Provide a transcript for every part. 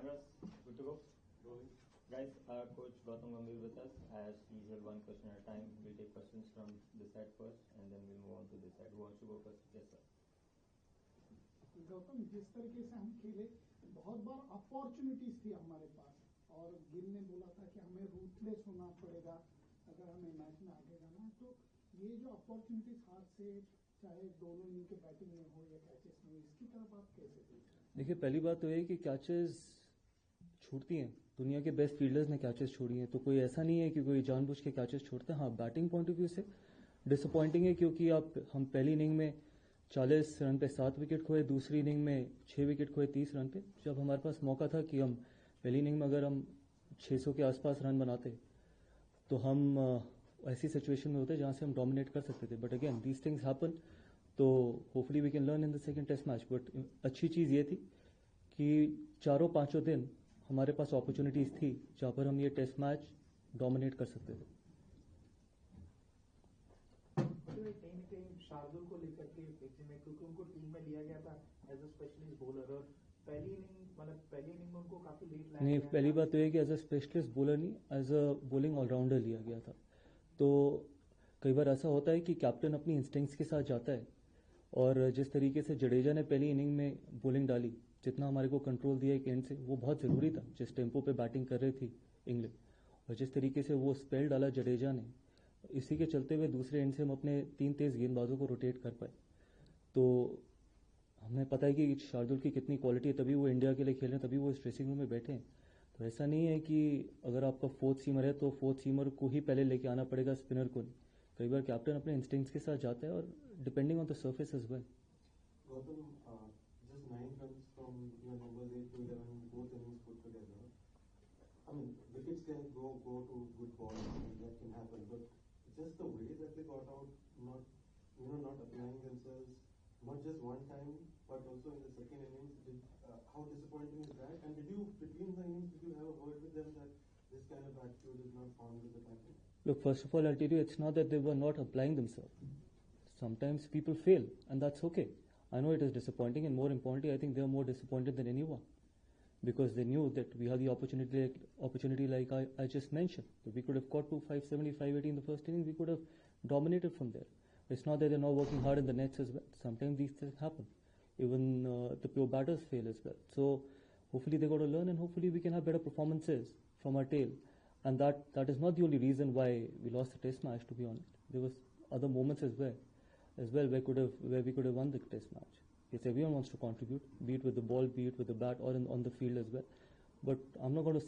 Cameras, good to go? Rolling. Guys, Coach Gautam Gambhir with us. As usual, one question at a time. We'll take questions from this side first, and then we'll move on to this side. Who wants to go first? Yes, sir. Gautam, जिस तरीके से हम खेले, बहुत बार opportunities थी हमारे पास और गिल ने बोला था कि हमें रूथलेस होना पड़ेगा अगर हमें मैच में आगे जाना है। तो ये जो अपॉर्चुनिटीज हाथ से, चाहे दोनों इनिंग के बैटिंग में हो या कैचेस में हो, इसकी तरफ आप कैसे देखते हैं? देखिए, पहली बात तो है कि कैचेस छूटती हैं, दुनिया के बेस्ट फील्डर्स ने कैचेस छोड़ी हैं, तो कोई ऐसा नहीं है कि कोई जानबूझ के कैचेस छोड़ते हैं। हाँ, बैटिंग पॉइंट ऑफ व्यू से डिसअपॉइंटिंग है क्योंकि हम पहली इनिंग में 40 रन पे 7 विकेट खोए, दूसरी इनिंग में 6 विकेट खोए 30 रन पे। जब हमारे पास मौका था कि हम पहली इनिंग में अगर हम 600 के आसपास रन बनाते तो हम ऐसी सिचुएशन में होते जहां से हम डोमिनेट कर सकते थे। But again these things happen, तो hopefully we can learn in the second test match. But अच्छी चीज ये थी कि चारों पांचों दिन हमारे पास अपॉर्चुनिटीज थी जहां पर हम ये टेस्ट मैच डोमिनेट कर सकते थे। कहीं न कहीं शार्दुल को लेकर के पीछे में, क्योंकि उनको टीम में लिया गया था एज अ स्पेशलिस्ट बॉलर, और पहली इनिंग में उनको काफी लेट लाया नहीं, गया। पहली बात तो ये कि एज अ स्पेशलिस्ट बॉलर नहीं, एज अ बॉलिंग ऑलराउंडर लिया गया था। तो कई बार ऐसा होता है कि कैप्टन अपनी इंस्टिंक्ट्स के साथ जाता है, और जिस तरीके से जडेजा ने पहली इनिंग में बॉलिंग डाली, जितना हमारे को कंट्रोल दिया एक एंड से, वो बहुत जरूरी था जिस टेम्पो पे बैटिंग कर रही थी इंग्लैंड। और जिस तरीके से वो स्पेल डाला जडेजा ने, इसी के चलते हुए दूसरे एंड से हम अपने 3 तेज गेंदबाजों को रोटेट कर पाए। तो हमें पता है कि शार्दुल की कितनी क्वालिटी है, तभी वो इंडिया के लिए खेल रहे हैं, तभी वो इस ड्रेसिंग रूम में बैठे हैं। तो ऐसा नहीं है कि अगर आपका 4th सीमर है तो 4th सीमर को ही पहले लेके आना पड़ेगा, स्पिनर को नहीं। कई बार कैप्टन अपने इंस्टिंक्ट्स के साथ जाता है, और depending on the surface as well. Gautam, just 9 runs from your numbers 8 to 11, both innings put together. I mean, wickets can go to good balls, that can happen. But just the way that they got out, not applying themselves, not just one time, but also in the second innings. How disappointing is that? And between the innings, did you have a word with them that this kind of attitude is not found with the captain? Look, first of all, I'll tell you, it's not that they were not applying themselves. Sometimes people fail, and that's okay. I know it is disappointing, and more importantly, I think they are more disappointed than anyone, because they knew that we had the opportunity like I just mentioned. That we could have caught to 570, 580 in the first inning. We could have dominated from there. It's not that they're not working hard in the nets as well. Sometimes these things happen. Even the pure batters fail as well. So hopefully they got to learn, and hopefully we can have better performances from our tail. And that is not the only reason why we lost the test match, to be honest. There was other moments as well where we could have won the test match. Yes, everyone wants to contribute, be it with the ball, be it with the bat, or on the field as well. But I'm not going to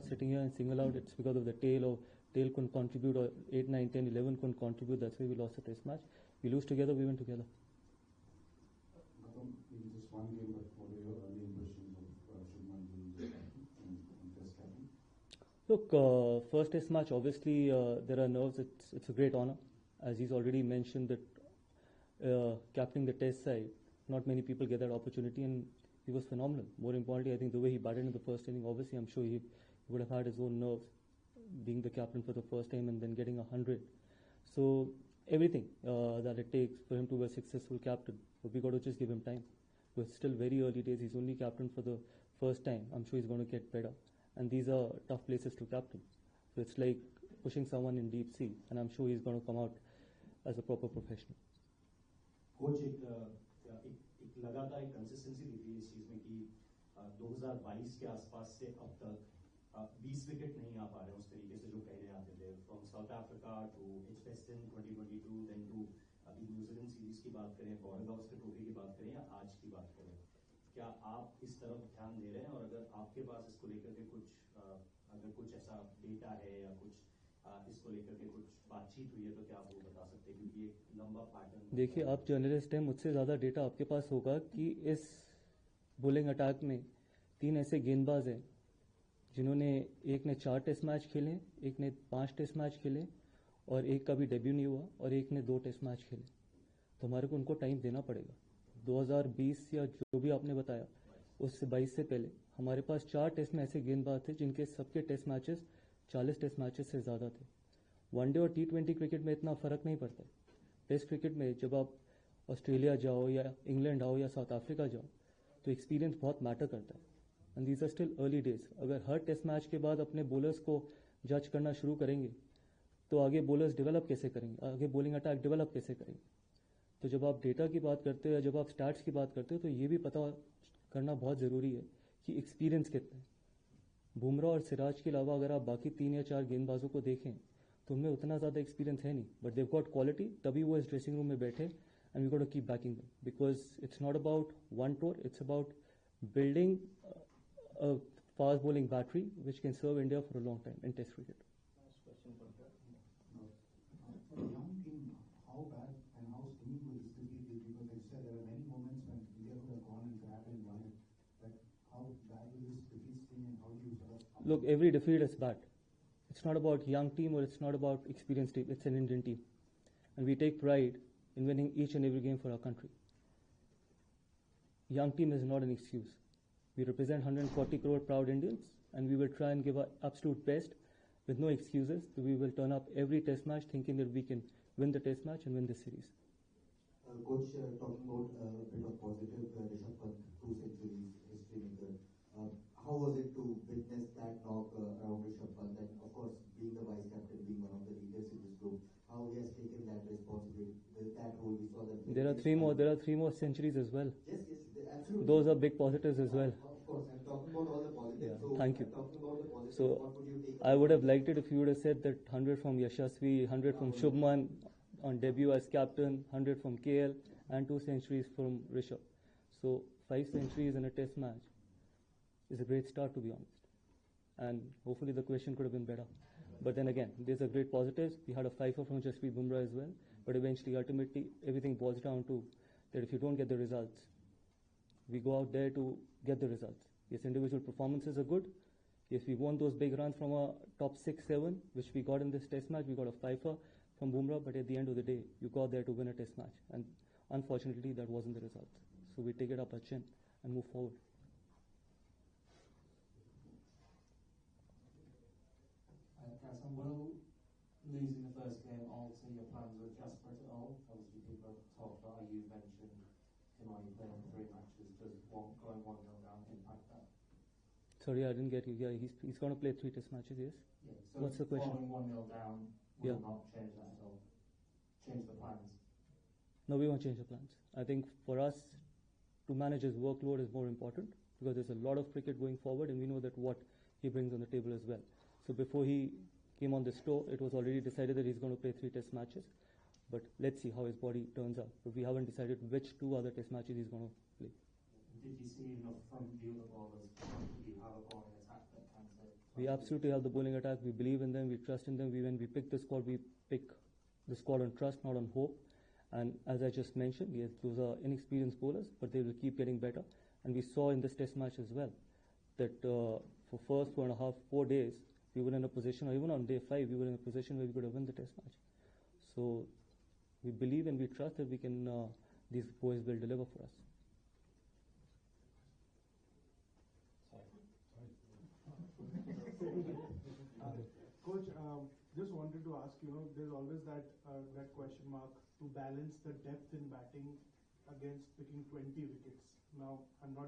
sitting here and single out it's because of the tail, or tail couldn't contribute, or 8, 9, 10, 11 couldn't contribute. That's why we lost the test match. We lose together, we win together. Maybe just one game, but what are your early impressions of Shubman Gill's captain and test captain? Look, first test match, obviously there are nerves. It's a great honor. As he's already mentioned that captaining the test side, not many people get that opportunity, and he was phenomenal. More importantly, I think the way he batted in the first inning, obviously I'm sure he would have had his own nerves, being the captain for the first time and then getting 100. So everything that it takes for him to be a successful captain, but we got to just give him time. We're still very early days. He's only captain for the first time. I'm sure he's going to get better, and these are tough places to captain. So it's like pushing someone in deep sea, and I'm sure he's going to come out as a proper professional. Coach एक लगातार एक consistency दिख रही है इस चीज में कि 2022 के आसपास से अब तक 20 विकेट नहीं आ पा रहे उस तरीके से जो पहले आते थे, from South Africa to Edgbaston 2022, then to अभी न्यूजीलैंड सीरीज की बात करें, बॉर्डर ट्रॉफी की बात करें या आज की बात करें, क्या आप इस तरफ ध्यान दे रहे हैं? और अगर आपके पास इसको लेकर के कुछ ऐसा डेटा है या कुछ इसको लेकर के कुछ बातचीत हुई है तो क्या आप वो बता सकते हैं, क्योंकि एक लंबा पैटर्न। देखिए, आप जर्नलिस्ट हैं, मुझसे ज्यादा डेटा आपके पास होगा कि इस बॉलिंग अटैक में 3 ऐसे गेंदबाज हैं जिन्होंने, एक ने 4 टेस्ट मैच खेले, एक ने 5 टेस्ट मैच खेले, और एक का भी डेब्यू नहीं हुआ, और एक ने 2 टेस्ट मैच खेले। तो हमारे को उनको टाइम देना पड़ेगा। 2020 या जो भी आपने बताया उससे 22 से पहले हमारे पास 4 टेस्ट में ऐसे गेंदबाज थे जिनके सबके टेस्ट मैचेस 40 टेस्ट मैचेस से ज्यादा थे। वनडे और T20 क्रिकेट में इतना फर्क नहीं पड़ता है। टेस्ट क्रिकेट में जब आप ऑस्ट्रेलिया जाओ या इंग्लैंड आओ या साउथ अफ्रीका जाओ, तो एक्सपीरियंस बहुत मैटर करता है। And these are still early days. अगर हर टेस्ट मैच के बाद अपने बॉलर्स को जज करना शुरू करेंगे तो आगे बॉलर्स डेवलप कैसे करेंगे, आगे बॉलिंग अटैक डेवलप कैसे करेंगे. तो जब आप डेटा की बात करते हो या जब आप स्टैट्स की बात करते हो तो ये भी पता करना बहुत ज़रूरी है कि एक्सपीरियंस कितना है. बुमराह और सिराज के अलावा अगर आप बाकी 3 या 4 गेंदबाजों को देखें तो उनमें उतना ज़्यादा एक्सपीरियंस है नहीं, बट देव गॉट क्वालिटी. तभी वो इस ड्रेसिंग रूम में बैठे and we got to keep backing them because it's not about one tour, it's about building a fast bowling battery which can serve India for a long time in test cricket. Last question from here. For a young team, how bad and how stinging will this defeat be? Because like you said, there are many moments when India could have gone and grabbed and won it. But how bad will this defeat sting and how do you sort of... Look, every defeat is bad. It's not about young team or it's not about experienced team. It's an Indian team. And we take pride in winning each and every game for our country. Young team is not an excuse. We represent 140 crore proud Indians and we will try and give our absolute best with no excuses. We will turn up every test match thinking that we can win the test match and win this series. Coach, talking about a bit of positive, Rishabh Pant, 2 centuries, history maker. How was it to witness that knock around Rishabh Pant and of course being the vice captain, being one of the leaders in this group, how he has taken that responsibility, that role we saw that... There are three more centuries as well. Yes, absolutely. Those are big positives as well. Of course, I'm talking about all the positives. Yeah, so thank you. Talking about the positives, So what would you take? I would have liked it if you would have said that 100 from Yashasvi, 100 from Shubman on debut as captain, 100 from KL and 2 centuries from Rishabh. So 5 centuries in a test match is a great start, to be honest. And hopefully the question could have been better. But then again, there's a great positives. We had a fifer from Jasprit Bumrah as well. But eventually, ultimately, everything boils down to that if you don't get the results, we go out there to get the results. Yes, individual performances are good. Yes, we won those big runs from a top 6, 7, which we got in this test match. We got a fifer from Bumrah, but at the end of the day, you got there to win a test match. And unfortunately, that wasn't the result. So we take it up our chin and move forward. Will losing the first game alter your plans with Jasper at all? Obviously, people talk about you mentioned him only playing 3 matches. Does going 1-0 down impact that? Sorry, I didn't get you. Yeah, he's going to play 3 test matches, yes? Yeah, so what's the question? Falling 1-0 down will not change that at all. Change the plans. No, we won't change the plans. I think for us, to manage his workload is more important because there's a lot of cricket going forward and we know that what he brings on the table as well. So before he came on this tour, it was already decided that he's going to play 3 test matches. But let's see how his body turns out. But we haven't decided which 2 other test matches he's going to play. Did you see enough from the other bowlers? Do you have a bowling attack that can say? We absolutely have the bowling attack. We believe in them. We trust in them. When we pick the squad, we pick the squad on trust, not on hope. And as I just mentioned, yes, those are inexperienced bowlers, but they will keep getting better. And we saw in this test match as well that for first 4.5, 4 days, we were in a position, or even on day 5, we were in a position where we could have won the test match. So we believe and we trust that we can, these boys will deliver for us. Coach, just wanted to ask, there's always that question mark to balance the depth in batting against picking 20 wickets. Now, I'm not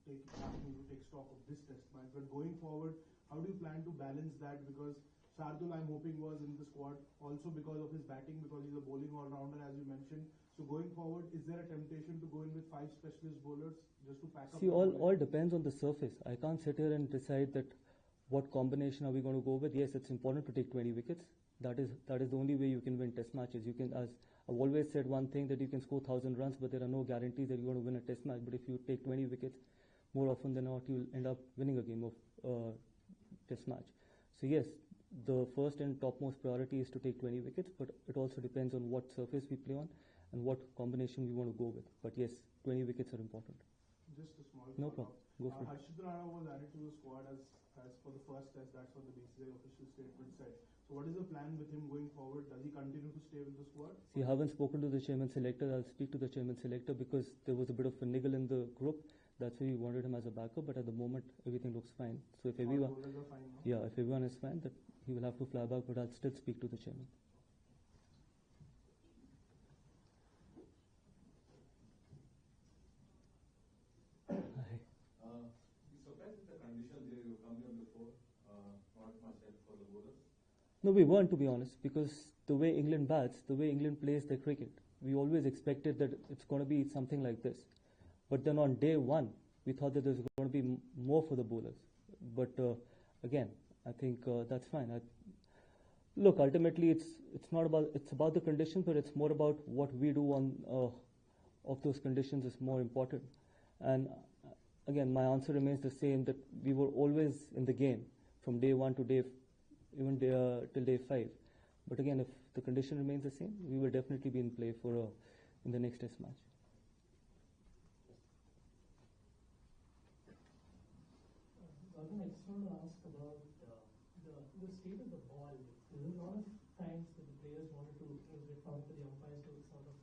just asking you to take stock of this test match, but going forward, how do you plan to balance that? Because Shardul, I'm hoping, was in the squad also because of his batting, because he's a bowling all-rounder, as you mentioned. So going forward, is there a temptation to go in with 5 specialist bowlers just to pack up? See, all depends on the surface. I can't sit here and decide that what combination are we going to go with. Yes, it's important to take 20 wickets. That is the only way you can win test matches. You can, as I've always said one thing, that you can score 1,000 runs, but there are no guarantees that you're going to win a test match. But if you take 20 wickets, more often than not, you'll end up winning a game of test match. So yes, the first and topmost priority is to take 20 wickets, but it also depends on what surface we play on and what combination we want to go with. But yes, 20 wickets are important. Just a small No problem. Go for it. Harshit Rana was added to the squad as for the first test. That's what the BCCI official statement said. So what is the plan with him going forward? Does he continue to stay with the squad? See, I haven't spoken to the chairman selector. I'll speak to the chairman selector because there was a bit of a niggle in the group. That's why we wanted him as a backup, but at the moment everything looks fine. So if everyone, if everyone is fine, that he will have to fly back, but I'll still speak to the chairman. So No, we weren't, to be honest, because the way England bats, the way England plays their cricket, we always expected that it's going to be something like this. But then on day one, we thought that there's going to be more for the bowlers. But again, I think that's fine. Look, ultimately, it's about the conditions, but it's more about what we do on of those conditions is more important. And again, my answer remains the same, that we were always in the game from day one to till day 5. But again, if the condition remains the same, we will definitely be in play for in the next test match. Gautam, I just want to ask about the state of the ball. There were a lot of times that the players wanted to, for the umpires to sort of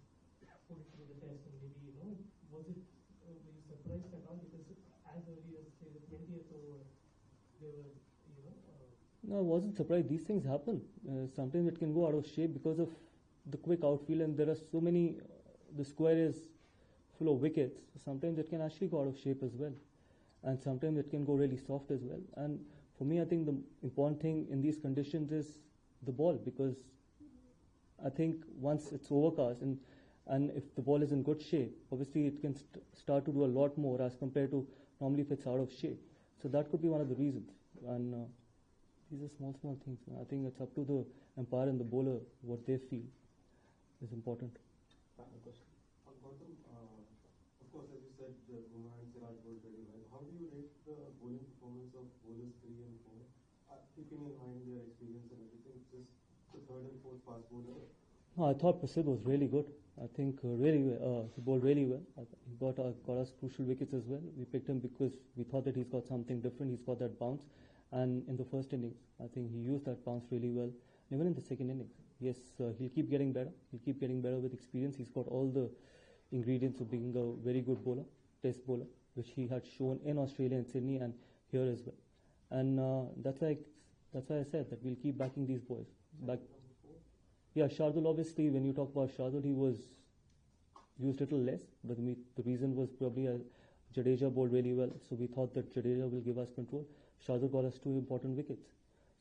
put it through the test, and maybe, were you surprised at all? Because as early as, say, the 20th over, they were, No, I wasn't surprised. These things happen. Sometimes it can go out of shape because of the quick outfield, and there are so many, the square is full of wickets. Sometimes it can actually go out of shape as well. And sometimes it can go really soft as well. And for me, I think the important thing in these conditions is the ball, because I think once it's overcast and if the ball is in good shape, obviously it can start to do a lot more as compared to normally if it's out of shape. So that could be one of the reasons. And these are small things. I think it's up to the umpire and the bowler what they feel is important. Final question. Gautam, of course, as you said, Bumrah and Siraj bowled very well. How do you rate the bowling performance of bowlers 3 and 4? Keeping in mind their experience and everything, just the 3rd and 4th fast bowler. No, I thought Prasidh was really good. I think really well. He bowled really well. He got us crucial wickets as well. We picked him because we thought that he's got something different. He's got that bounce. And in the first innings, I think he used that bounce really well. Even in the second innings, yes, he'll keep getting better. He'll keep getting better with experience. He's got all the ingredients of being a very good bowler, test bowler, which he had shown in Australia and Sydney and here as well. And that's why I said that we'll keep backing these boys. Yeah, Shardul, obviously, when you talk about Shardul, he was used a little less, but the reason was probably Jadeja bowled really well, so we thought that Jadeja will give us control. Shardul got us 2 important wickets.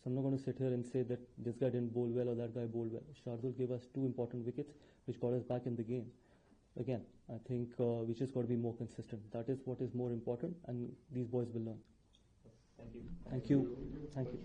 So I'm not going to sit here and say that this guy didn't bowl well or that guy bowled well. Shardul gave us 2 important wickets, which got us back in the game. Again, I think we just got to be more consistent. That is what is more important, and these boys will learn. Thank you. Thank you. Thank you.